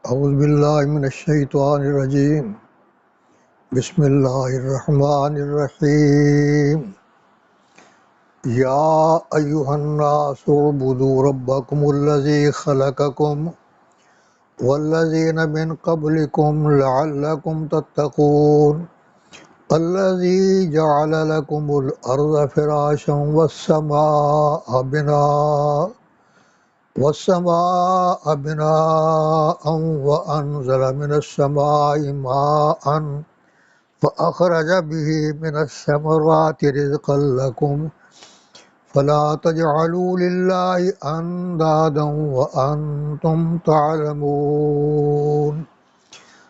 اعوذ باللہ من الشیطان الرجیم بسم اللہ الرحمن الرحیم یا ایہا الناس اعبدوا ربکم الذی خلقکم والذین من قبلکم لعلکم تتقون الذی جعل لکم الارض فراشا والسماء بناء وأنزل من السماء ماء فأخرج به من الثمرات رزقا لكم فلا تجعلوا لله أندادا وأنتم تعلمون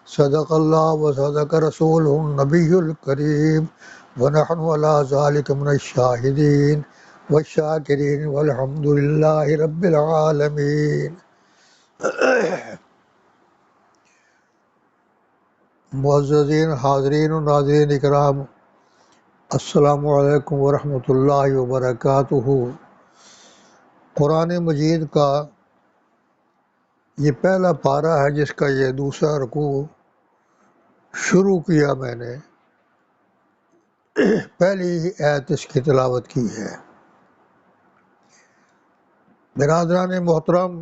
صدق الله وصدق رسوله النبي الكريم ونحن على ذلك من الشاهدين والشاکرین والحمد للہ رب العالمین۔ معززین حاضرین و ناظرین اکرام، السلام علیکم ورحمۃ اللہ وبرکاتہ۔ قرآن مجید کا یہ پہلا پارہ ہے جس کا یہ دوسرا رکوع شروع کیا میں نے، پہلی ہی آیت اس کی تلاوت کی ہے۔ برادران محترم،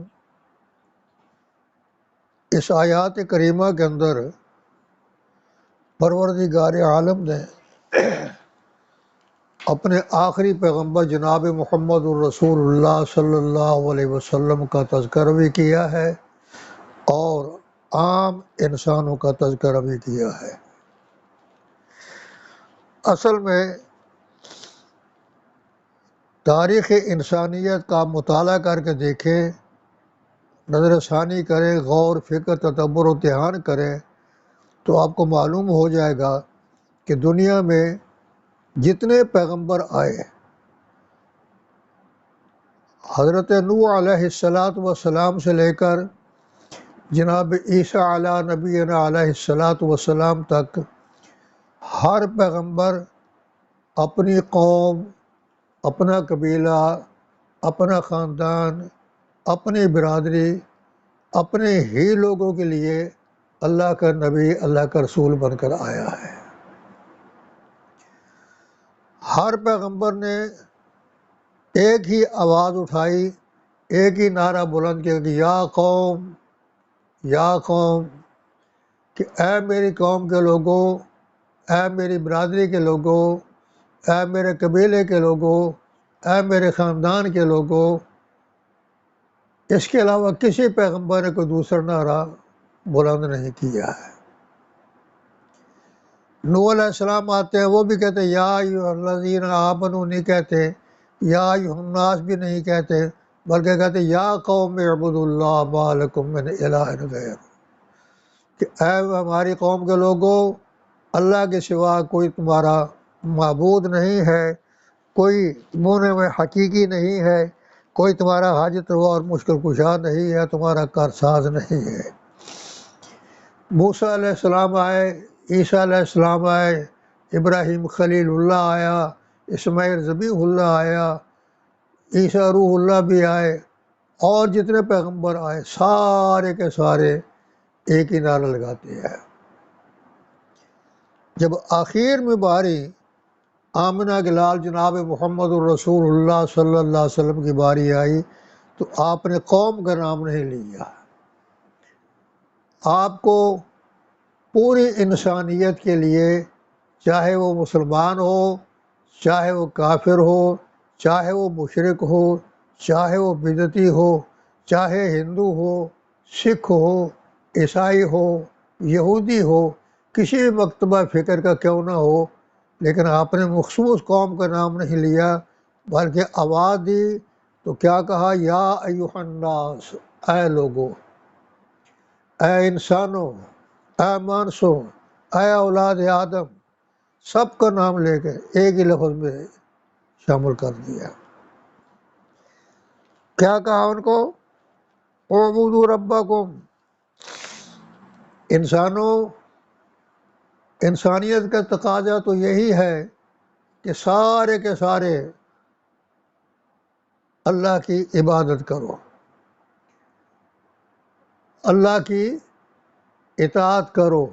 اس آیات کریمہ کے اندر پروردگار عالم نے اپنے آخری پیغمبر جناب محمد الرسول اللہ صلی اللہ علیہ وسلم کا تذکرہ بھی کیا ہے اور عام انسانوں کا تذکرہ بھی کیا ہے۔ اصل میں تاریخ انسانیت کا مطالعہ کر کے دیکھیں، نظر ثانی کریں، غور فکر تدبر و دھیان کریں تو آپ کو معلوم ہو جائے گا کہ دنیا میں جتنے پیغمبر آئے، حضرت نوح علیہ السلام سے لے کر جناب عیسیٰ علیہ نبینا علیہ السلام تک، ہر پیغمبر اپنی قوم، اپنا قبیلہ، اپنا خاندان، اپنی برادری، اپنے ہی لوگوں کے لیے اللہ کا نبی، اللہ کا رسول بن کر آیا ہے۔ ہر پیغمبر نے ایک ہی آواز اٹھائی، ایک ہی نعرہ بلند کیا کہ یا قوم، یا قوم، کہ اے میری قوم کے لوگوں، اے میری برادری کے لوگوں، اے میرے قبیلے کے لوگوں، اے میرے خاندان کے لوگوں۔ اس کے علاوہ کسی پیغمبر نے کوئی دوسرا نعرہ بلند نہیں کیا ہے۔ نوح علیہ السلام آتے ہیں، وہ بھی کہتے ہیں یا ایھا الذین آمنوا، نہیں کہتے یا ایھا الناس بھی نہیں کہتے، بلکہ کہتے یا قوم اعبدوا اللہ ما لکم من الہ غیرہ، کہ اے ہماری قوم کے لوگوں، اللہ کے سوا کوئی تمہارا معبود نہیں ہے، کوئی معنی میں حقیقی نہیں ہے، کوئی تمہارا حاجت روا اور مشکل کشا نہیں ہے، تمہارا کارساز نہیں ہے۔ موسیٰ علیہ السلام آئے، عیسیٰ علیہ السلام آئے، ابراہیم خلیل اللہ آیا، اسماعیل ذبیح اللہ آیا، عیسیٰ روح اللہ بھی آئے، اور جتنے پیغمبر آئے سارے کے سارے ایک ہی نعرہ لگاتے ہیں۔ جب آخر میں باری آمنہ کے لال جناب محمد الرسول اللہ صلی اللہ علیہ وسلم کی باری آئی تو آپ نے قوم کا نام نہیں لیا، آپ کو پوری انسانیت کے لیے، چاہے وہ مسلمان ہو، چاہے وہ کافر ہو، چاہے وہ مشرک ہو، چاہے وہ بدعتی ہو، چاہے ہندو ہو، سکھ ہو، عیسائی ہو، یہودی ہو، کسی بھی مکتبہ فکر کا کیوں نہ ہو، لیکن آپ نے مخصوص قوم کا نام نہیں لیا، بلکہ آواز دی تو کیا کہا؟ یا ایھا الناس، اے لوگو، اے انسانوں، اے مانسوں، اے اولاد آدم، سب کا نام لے کے ایک ہی لفظ میں شامل کر دیا۔ کیا کہا ان کو؟ اعبدوا ربکم، انسانوں، انسانیت کا تقاضا تو یہی ہے کہ سارے کے سارے اللہ کی عبادت کرو، اللہ کی اطاعت کرو،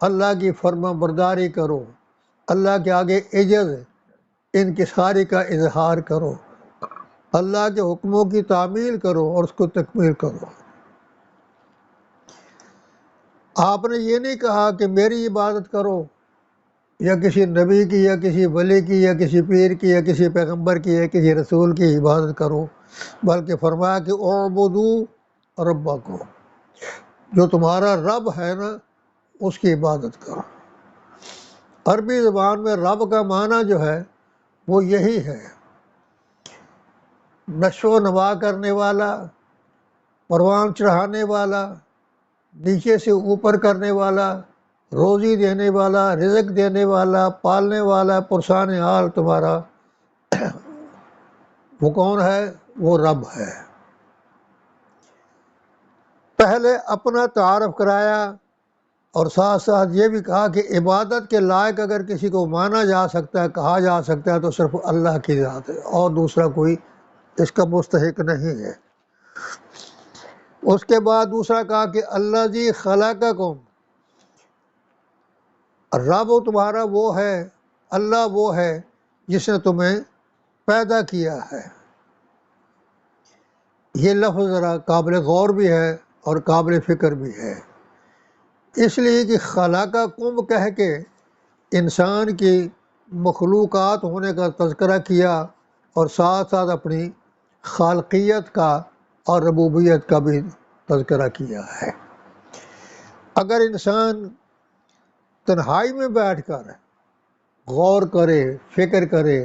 اللہ کی فرما برداری کرو، اللہ کے آگے عجز انکساری کا اظہار کرو، اللہ کے حکموں کی تعمیل کرو اور اس کو تکمیل کرو۔ آپ نے یہ نہیں کہا کہ میری عبادت کرو یا کسی نبی کی یا کسی ولی کی یا کسی پیر کی یا کسی پیغمبر کی یا کسی رسول کی عبادت کرو، بلکہ فرمایا کہ اعبدو ربکم، جو تمہارا رب ہے نا اس کی عبادت کرو۔ عربی زبان میں رب کا معنی جو ہے وہ یہی ہے، نشو و نما کرنے والا، پروان چڑھانے والا، نیچے سے اوپر کرنے والا، روزی دینے والا، رزق دینے والا، پالنے والا، پرسان حال تمہارا وہ کون ہے؟ وہ رب ہے۔ پہلے اپنا تعارف کرایا اور ساتھ ساتھ یہ بھی کہا کہ عبادت کے لائق اگر کسی کو مانا جا سکتا ہے، کہا جا سکتا ہے تو صرف اللہ کی ذات ہے، اور دوسرا کوئی اس کا مستحق نہیں ہے۔ اس کے بعد دوسرا کہا کہ اللہ جی خلقکم، رب تمہارا وہ ہے، اللہ وہ ہے جس نے تمہیں پیدا کیا ہے۔ یہ لفظ ذرا قابل غور بھی ہے اور قابل فکر بھی ہے، اس لیے کہ خلقکم کہہ کے انسان کی مخلوقات ہونے کا تذکرہ کیا اور ساتھ ساتھ اپنی خالقیت کا اور ربوبیت کا بھی تذکرہ کیا ہے۔ اگر انسان تنہائی میں بیٹھ کر غور کرے، فکر کرے،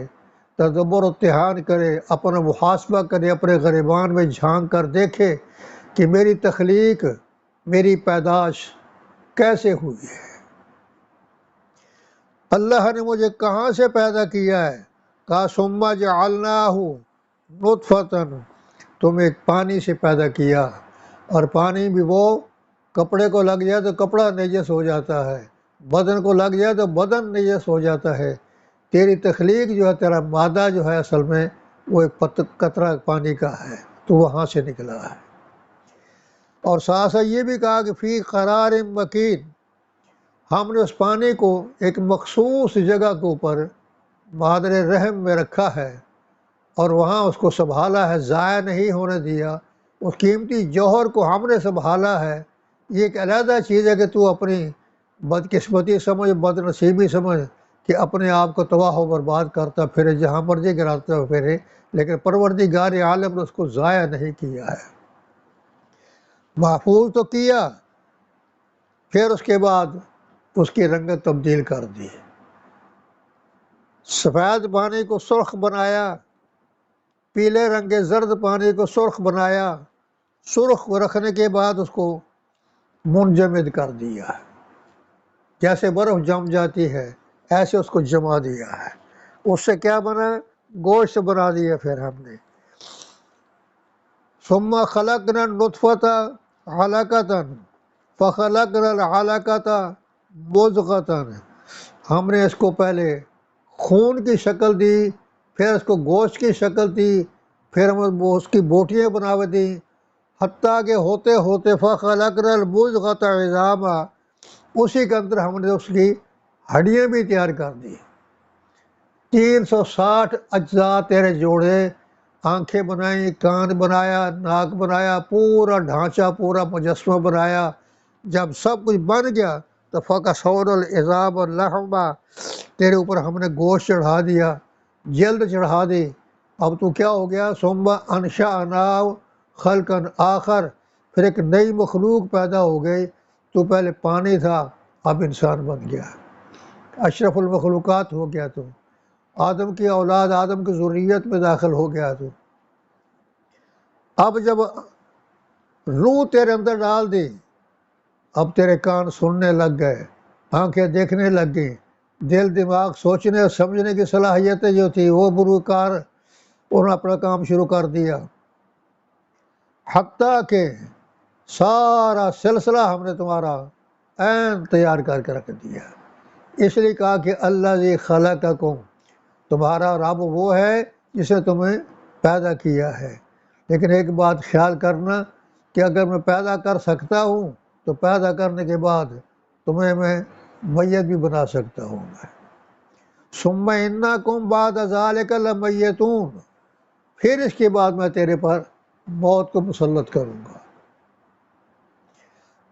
تدبر و امتحان کرے، اپنا محاسبہ کرے، اپنے گریبان میں جھانک کر دیکھے کہ میری تخلیق، میری پیدائش کیسے ہوئی ہے، اللہ نے مجھے کہاں سے پیدا کیا ہے۔ کہا ثم جعلناہ نطفۃ، تم ایک پانی سے پیدا کیا، اور پانی بھی وہ کپڑے کو لگ جائے تو کپڑا نجس ہو جاتا ہے، بدن کو لگ جائے تو بدن نجس ہو جاتا ہے۔ تیری تخلیق جو ہے، تیرا مادہ جو ہے اصل میں وہ ایک قطرہ پانی کا ہے، تو وہاں سے نکلا ہے۔ اور ساتھ ساتھ یہ بھی کہا کہ فی قرار مکین، ہم نے اس پانی کو ایک مخصوص جگہ کے اوپر مادر رحم میں رکھا ہے اور وہاں اس کو سنبھالا ہے، ضائع نہیں ہونے دیا۔ اس قیمتی جوہر کو ہم نے سنبھالا ہے۔ یہ ایک علیحدہ چیز ہے کہ تو اپنی بدقسمتی سمجھ، بد نصیبی سمجھ کہ اپنے آپ کو تباہ و برباد کرتا پھرے، جہاں مرضی گراتا پھرے، لیکن پروردگار عالم نے اس کو ضائع نہیں کیا ہے، محفوظ تو کیا۔ پھر اس کے بعد اس کی رنگت تبدیل کر دی، سفید پانی کو سرخ بنایا، پیلے رنگ کے زرد پانی کو سرخ بنایا، سرخ رکھنے کے بعد اس کو منجمد کر دیا، جیسے برف جم جاتی ہے ایسے اس کو جما دیا ہے۔ اس سے کیا بنا؟ گوشت بنا دیا۔ پھر ہم نے ثم خلقنا النطفۃ علقۃ فخلقنا العلقۃ مضغۃ، ہم نے اس کو پہلے خون کی شکل دی، پھر اس کو گوشت کی شکل دی، پھر ہم اس کی بوٹیاں بنا دی، حتیٰ کہ ہوتے ہوتے فخلقنا المضغۃ عظاما، اسی کے اندر ہم نے اس کی ہڈیاں بھی تیار کر دی۔ 360 اجزاء تیرے جوڑے، آنکھیں بنائیں، کان بنایا، ناک بنایا، پورا ڈھانچہ، پورا مجسمہ بنایا۔ جب سب کچھ بن گیا تو فَكَسَوْنَا الْعِظَامَ لَحْمًا، تیرے اوپر ہم نے گوشت چڑھا دیا، جلد چڑھا دی۔ اب تو کیا ہو گیا؟ ثُمَّ أَنشَأْنَاهُ خَلْقًا آخر، پھر ایک نئی مخلوق پیدا ہو گئی۔ تو پہلے پانی تھا، اب انسان بن گیا، اشرف المخلوقات ہو گیا، تو آدم کی اولاد، آدم کی ذریت میں داخل ہو گیا۔ تو اب جب روح تیرے اندر ڈال دی، اب تیرے کان سننے لگ گئے، آنکھیں دیکھنے لگ گئیں، دل دماغ سوچنے اور سمجھنے کی صلاحیتیں جو تھی وہ بروکار انہوں نے اپنا کام شروع کر دیا، حتیٰ کہ سارا سلسلہ ہم نے تمہارا عین تیار کر کے رکھ دیا۔ اس لیے کہا کہ اللہ ذی خلقکم، تمہارا رب وہ ہے جس نے تمہیں پیدا کیا ہے۔ لیکن ایک بات خیال کرنا کہ اگر میں پیدا کر سکتا ہوں تو پیدا کرنے کے بعد تمہیں میں میت بھی بنا سکتا ہوں میں۔ ثم انکم بعد ذالک لمیتون، پھر اس کے بعد میں تیرے پر موت کو مسلط کروں گا۔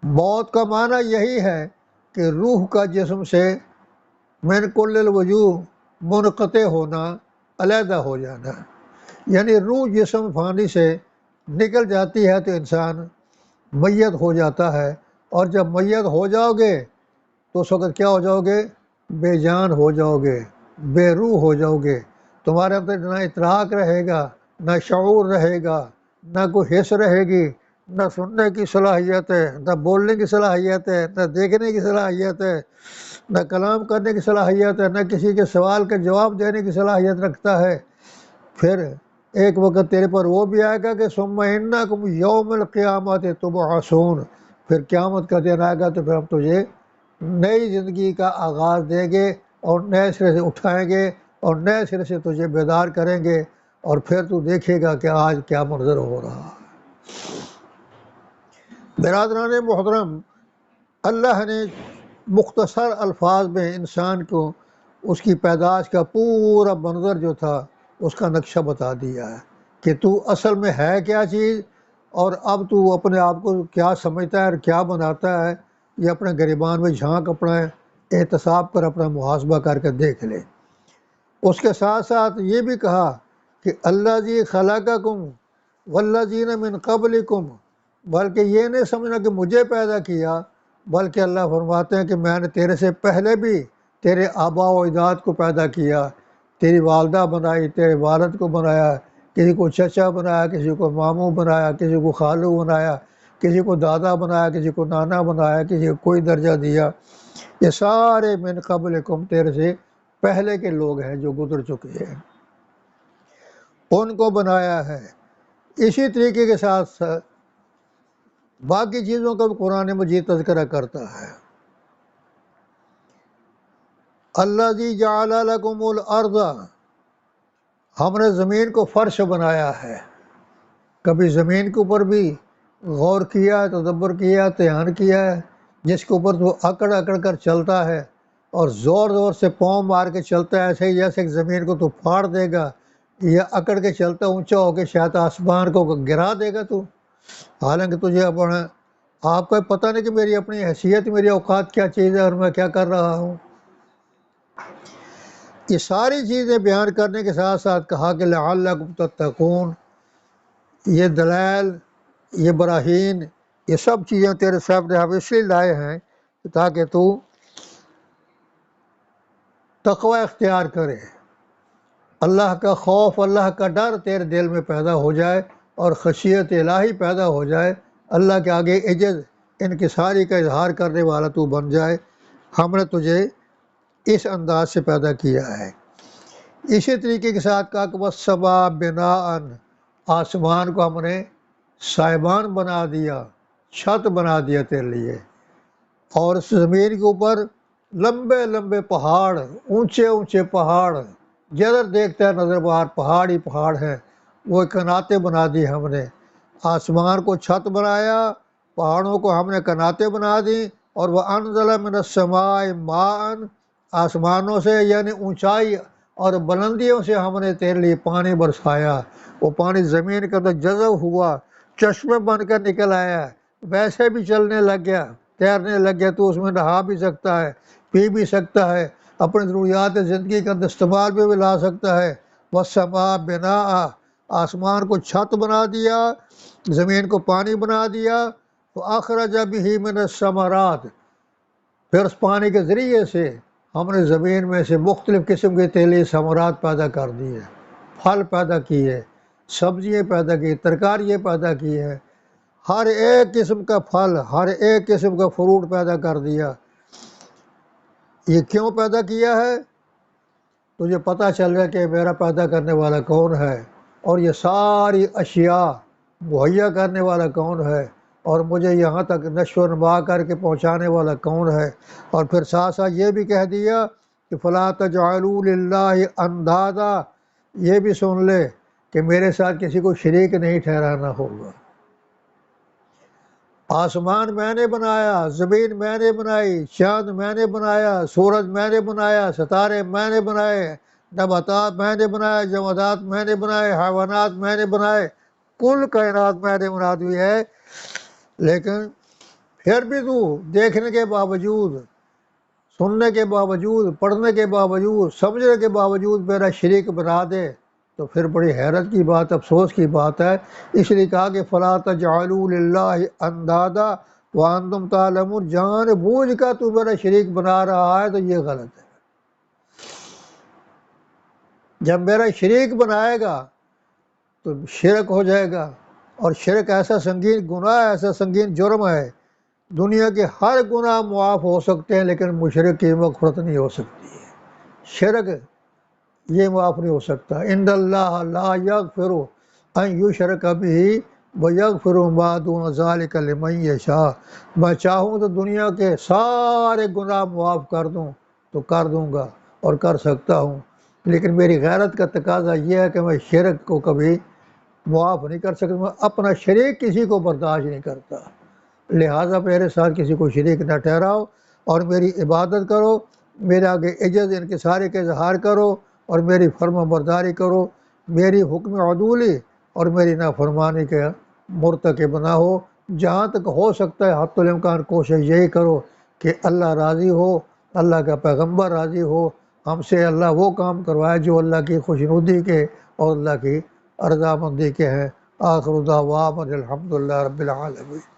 موت کا معنی یہی ہے کہ روح کا جسم سے من کل الوجوہ منقطع ہونا، علیحدہ ہو جانا، یعنی روح جسم فانی سے نکل جاتی ہے تو انسان میت ہو جاتا ہے، اور جب میت ہو جاؤ گے تو اس وقت کیا ہو جاؤ گے؟ بے جان ہو جاؤ گے، بے روح ہو جاؤ گے، تمہارے اندر نہ ادراک رہے گا، نہ شعور رہے گا، نہ کوئی حس رہے گی، نہ سننے کی صلاحیت ہے، نہ بولنے کی صلاحیت ہے، نہ دیکھنے کی صلاحیت ہے، نہ کلام کرنے کی صلاحیت ہے، نہ کسی کے سوال کا جواب دینے کی صلاحیت رکھتا ہے۔ پھر ایک وقت تیرے پر وہ بھی آئے گا کہ ثم انکم یوم القیامت تبعثون، پھر قیامت کا دن آئے گا تو پھر ہم تجھے نئی زندگی کا آغاز دیں گے اور نئے سرے سے اٹھائیں گے اور نئے سرے سے تجھے بیدار کریں گے، اور پھر تو دیکھے گا کہ آج کیا منظر ہو رہا ہے۔ برادران محترم، اللہ نے مختصر الفاظ میں انسان کو اس کی پیدائش کا پورا منظر جو تھا اس کا نقشہ بتا دیا ہے کہ تو اصل میں ہے کیا چیز، اور اب تو اپنے آپ کو کیا سمجھتا ہے اور کیا بناتا ہے، یہ اپنے گریبان میں جھانک اپنا احتساب کر اپنا محاسبہ کر کے دیکھ لے۔ اس کے ساتھ ساتھ یہ بھی کہا کہ اللہ جی خلقکم والذین من قبلکم، بلکہ یہ نہیں سمجھنا کہ مجھے پیدا کیا، بلکہ اللہ فرماتے ہیں کہ میں نے تیرے سے پہلے بھی تیرے آبا و اجداد کو پیدا کیا، تیری والدہ بنائی، تیرے والد کو بنایا، کسی کو چچا بنایا، کسی کو ماموں بنایا، کسی کو خالو بنایا، کسی کو دادا بنایا، کسی کو نانا بنایا، کسی کو کوئی درجہ دیا۔ یہ سارے من قبلکم تیرے سے پہلے کے لوگ ہیں جو گزر چکے ہیں، ان کو بنایا ہے۔ اسی طریقے کے ساتھ ساتھ باقی چیزوں کا بھی قرآن مجید تذکرہ کرتا ہے۔ الذی جعل لکم الارض، ہم نے زمین کو فرش بنایا ہے۔ کبھی زمین کے اوپر بھی غور کیا، تدبر کیا، دھیان کیا ہے، جس کے اوپر تو اکڑ اکڑ کر چلتا ہے اور زور زور سے پاؤں مار کے چلتا ہے، ایسے ہی جیسے کہ زمین کو تو پھاڑ دے گا، یا اکڑ کے چلتا اونچا ہو کے شاید آسمان کو گرا دے گا تو، حالانکہ تجھے اپنا آپ کو پتہ نہیں کہ میری اپنی حیثیت، میری اوقات کیا چیز ہے اور میں کیا کر رہا ہوں۔ یہ ساری چیزیں بیان کرنے کے ساتھ ساتھ کہا کہ لعلکم تتقون، یہ دلائل، یہ براہین، یہ سب چیزیں تیرے سامنے ہم اس لیے لائے ہیں تاکہ تو تقوی اختیار کرے، اللہ کا خوف، اللہ کا ڈر تیرے دل میں پیدا ہو جائے اور خشیت الہی پیدا ہو جائے، اللہ کے آگے عجز انکساری کا اظہار کرنے والا تو بن جائے۔ ہم نے تجھے اس انداز سے پیدا کیا ہے۔ اسی طریقے کے ساتھ کہا کہ والسماء بناء، آسمان کو ہم نے سائبان بنا دیا، چھت بنا دیا تیرے لیے، اور اس زمین کے اوپر لمبے لمبے پہاڑ، اونچے اونچے پہاڑ، جدھر دیکھتا ہے نظر بہار پہاڑ ہی پہاڑ ہیں، وہ کناتیں بنا دی ہم نے۔ آسمان کو چھت بنایا، پہاڑوں کو ہم نے کناتیں بنا دی، اور وَأَنزَلَ مِنَ السَّمَاءِ مَاءً، آسمانوں سے یعنی اونچائی اور بلندیوں سے ہم نے تیرے لیے پانی برسایا، وہ پانی زمین کے اندر جذب ہوا، چشمے بن کر نکل آیا، ویسے بھی چلنے لگ گیا، تیرنے لگ گیا، تو اس میں نہا بھی سکتا ہے، پی بھی سکتا ہے، اپنی ضروریات زندگی کا استعمال بھی لا سکتا ہے۔ والسماء بناء، آسمان کو چھت بنا دیا، زمین کو پانی بنا دیا، وَأَخْرَجَ بِهِ مِنَ الثَّمَرَاتِ، پھر اس پانی کے ذریعے سے ہم نے زمین میں سے مختلف قسم کے تیلی ثمرات پیدا کر دیے، پھل پیدا کیے، سبزیاں پیدا کی، ترکاریاں پیدا کی ہیں، ہر ایک قسم کا پھل، ہر ایک قسم کا فروٹ پیدا کر دیا۔ یہ کیوں پیدا کیا ہے؟ تجھے پتہ چل رہا ہے کہ میرا پیدا کرنے والا کون ہے، اور یہ ساری اشیاء مہیا کرنے والا کون ہے، اور مجھے یہاں تک نشو و نما کر کے پہنچانے والا کون ہے۔ اور پھر ساتھ ساتھ یہ بھی کہہ دیا کہ فَلَا تَجْعَلُوا لِلَّهِ أَنْدَادًا، یہ بھی سن لے کہ میرے ساتھ کسی کو شریک نہیں ٹھہرانا ہوگا۔ آسمان میں نے بنایا، زمین میں نے بنائی، چاند میں نے بنایا، سورج میں نے بنایا، ستارے میں نے بنائے، نباتات میں نے بنائے، جمادات میں نے بنائے، حیوانات میں نے بنائے، کل کائنات میں نے بنا دی ہے۔ لیکن پھر بھی تو دیکھنے کے باوجود، سننے کے باوجود، پڑھنے کے باوجود، سمجھنے کے باوجود میرا شریک بنا دے تو پھر بڑی حیرت کی بات، افسوس کی بات ہے۔ اس لیے کہا کہ فَلَا تَجْعَلُوا لِلَّهِ أَندَادًا وَأَنتُمْ تَعْلَمُونَ، جان بوجھ کر تو میرا شریک بنا رہا ہے تو یہ غلط ہے۔ جب میرا شریک بنائے گا تو شرک ہو جائے گا، اور شرک ایسا سنگین گناہ ہے، ایسا سنگین جرم ہے، دنیا کے ہر گناہ معاف ہو سکتے ہیں لیکن مشرک کی مغفرت نہیں ہو سکتی ہے۔ شرک یہ معاف نہیں ہو سکتا۔ ان اللہ لا یغفر ان یشرک بہ ویغفر ما دون ذلک لمن یشاء، میں چاہوں تو دنیا کے سارے گناہ معاف کر دوں تو کر دوں گا اور کر سکتا ہوں، لیکن میری غیرت کا تقاضا یہ ہے کہ میں شرک کو کبھی معاف نہیں کر سکتا، میں اپنا شریک کسی کو برداشت نہیں کرتا، لہٰذا میرے ساتھ کسی کو شریک نہ ٹھہراؤ اور میری عبادت کرو، میرے آگے عجز انکساری کا اظہار کرو اور میری فرما برداری کرو، میری حکم عدولی اور میری نافرمانی کے مرتکب نہ ہو۔ جہاں تک ہو سکتا ہے حتی الامکان کوشش یہی کرو کہ اللہ راضی ہو، اللہ کا پیغمبر راضی ہو، ہم سے اللہ وہ کام کروائے جو اللہ کی خوشنودی کے اور اللہ کی رضامندی کے ہیں۔ آخر دعوانا الحمدللہ رب العالمین۔